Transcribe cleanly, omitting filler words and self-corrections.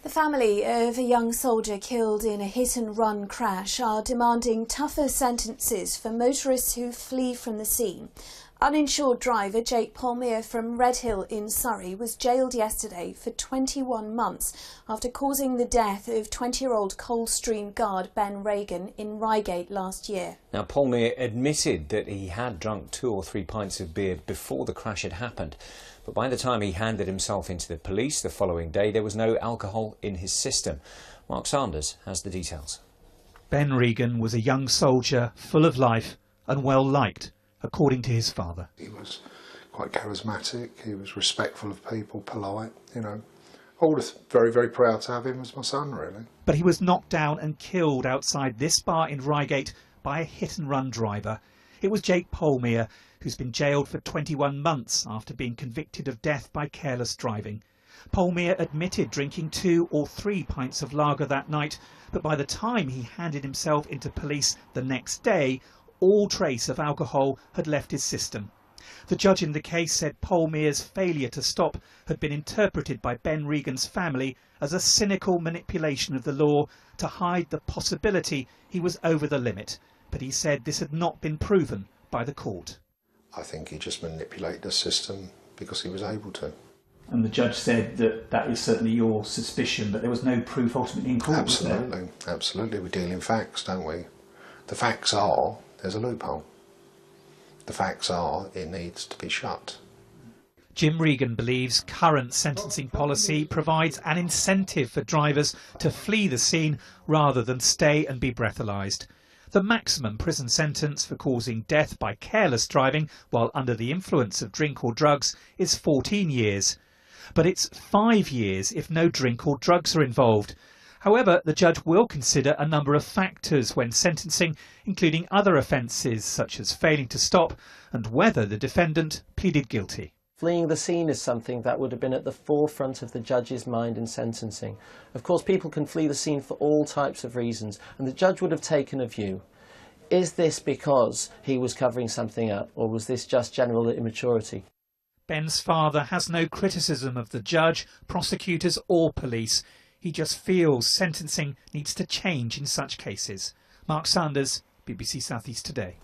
The family of a young soldier killed in a hit-and-run crash are demanding tougher sentences for motorists who flee from the scene. Uninsured driver Jake Palmer from Redhill in Surrey was jailed yesterday for 21 months after causing the death of 20-year-old Coldstream guard Ben Regan in Reigate last year. Now, Palmer admitted that he had drunk 2 or 3 pints of beer before the crash had happened. But by the time he handed himself into the police the following day, there was no alcohol in his system. Mark Sanders has the details. Ben Regan was a young soldier, full of life and well liked, according to his father. He was quite charismatic, he was respectful of people, polite, I was very, very proud to have him as my son, really. But he was knocked down and killed outside this bar in Reigate by a hit-and-run driver. It was Jake Palmer, who's been jailed for 21 months after being convicted of death by careless driving. Palmer admitted drinking 2 or 3 pints of lager that night, but by the time he handed himself into police the next day, all trace of alcohol had left his system. The judge in the case said Palmer's failure to stop had been interpreted by Ben Regan's family as a cynical manipulation of the law to hide the possibility he was over the limit. But he said this had not been proven by the court. I think he just manipulated the system because he was able to. And the judge said that that is certainly your suspicion, but there was no proof ultimately in court. Absolutely, absolutely. We deal in facts, don't we? The facts are there's a loophole. The facts are it needs to be shut. Jim Regan believes current sentencing policy provides an incentive for drivers to flee the scene rather than stay and be breathalyzed. The maximum prison sentence for causing death by careless driving while under the influence of drink or drugs is 14 years. But it's 5 years if no drink or drugs are involved. However, the judge will consider a number of factors when sentencing, including other offences such as failing to stop and whether the defendant pleaded guilty. Fleeing the scene is something that would have been at the forefront of the judge's mind in sentencing. Of course, people can flee the scene for all types of reasons, and the judge would have taken a view. Is this because he was covering something up, or was this just general immaturity? Ben's father has no criticism of the judge, prosecutors or police. He just feels sentencing needs to change in such cases. Mark Sanders, BBC South East Today.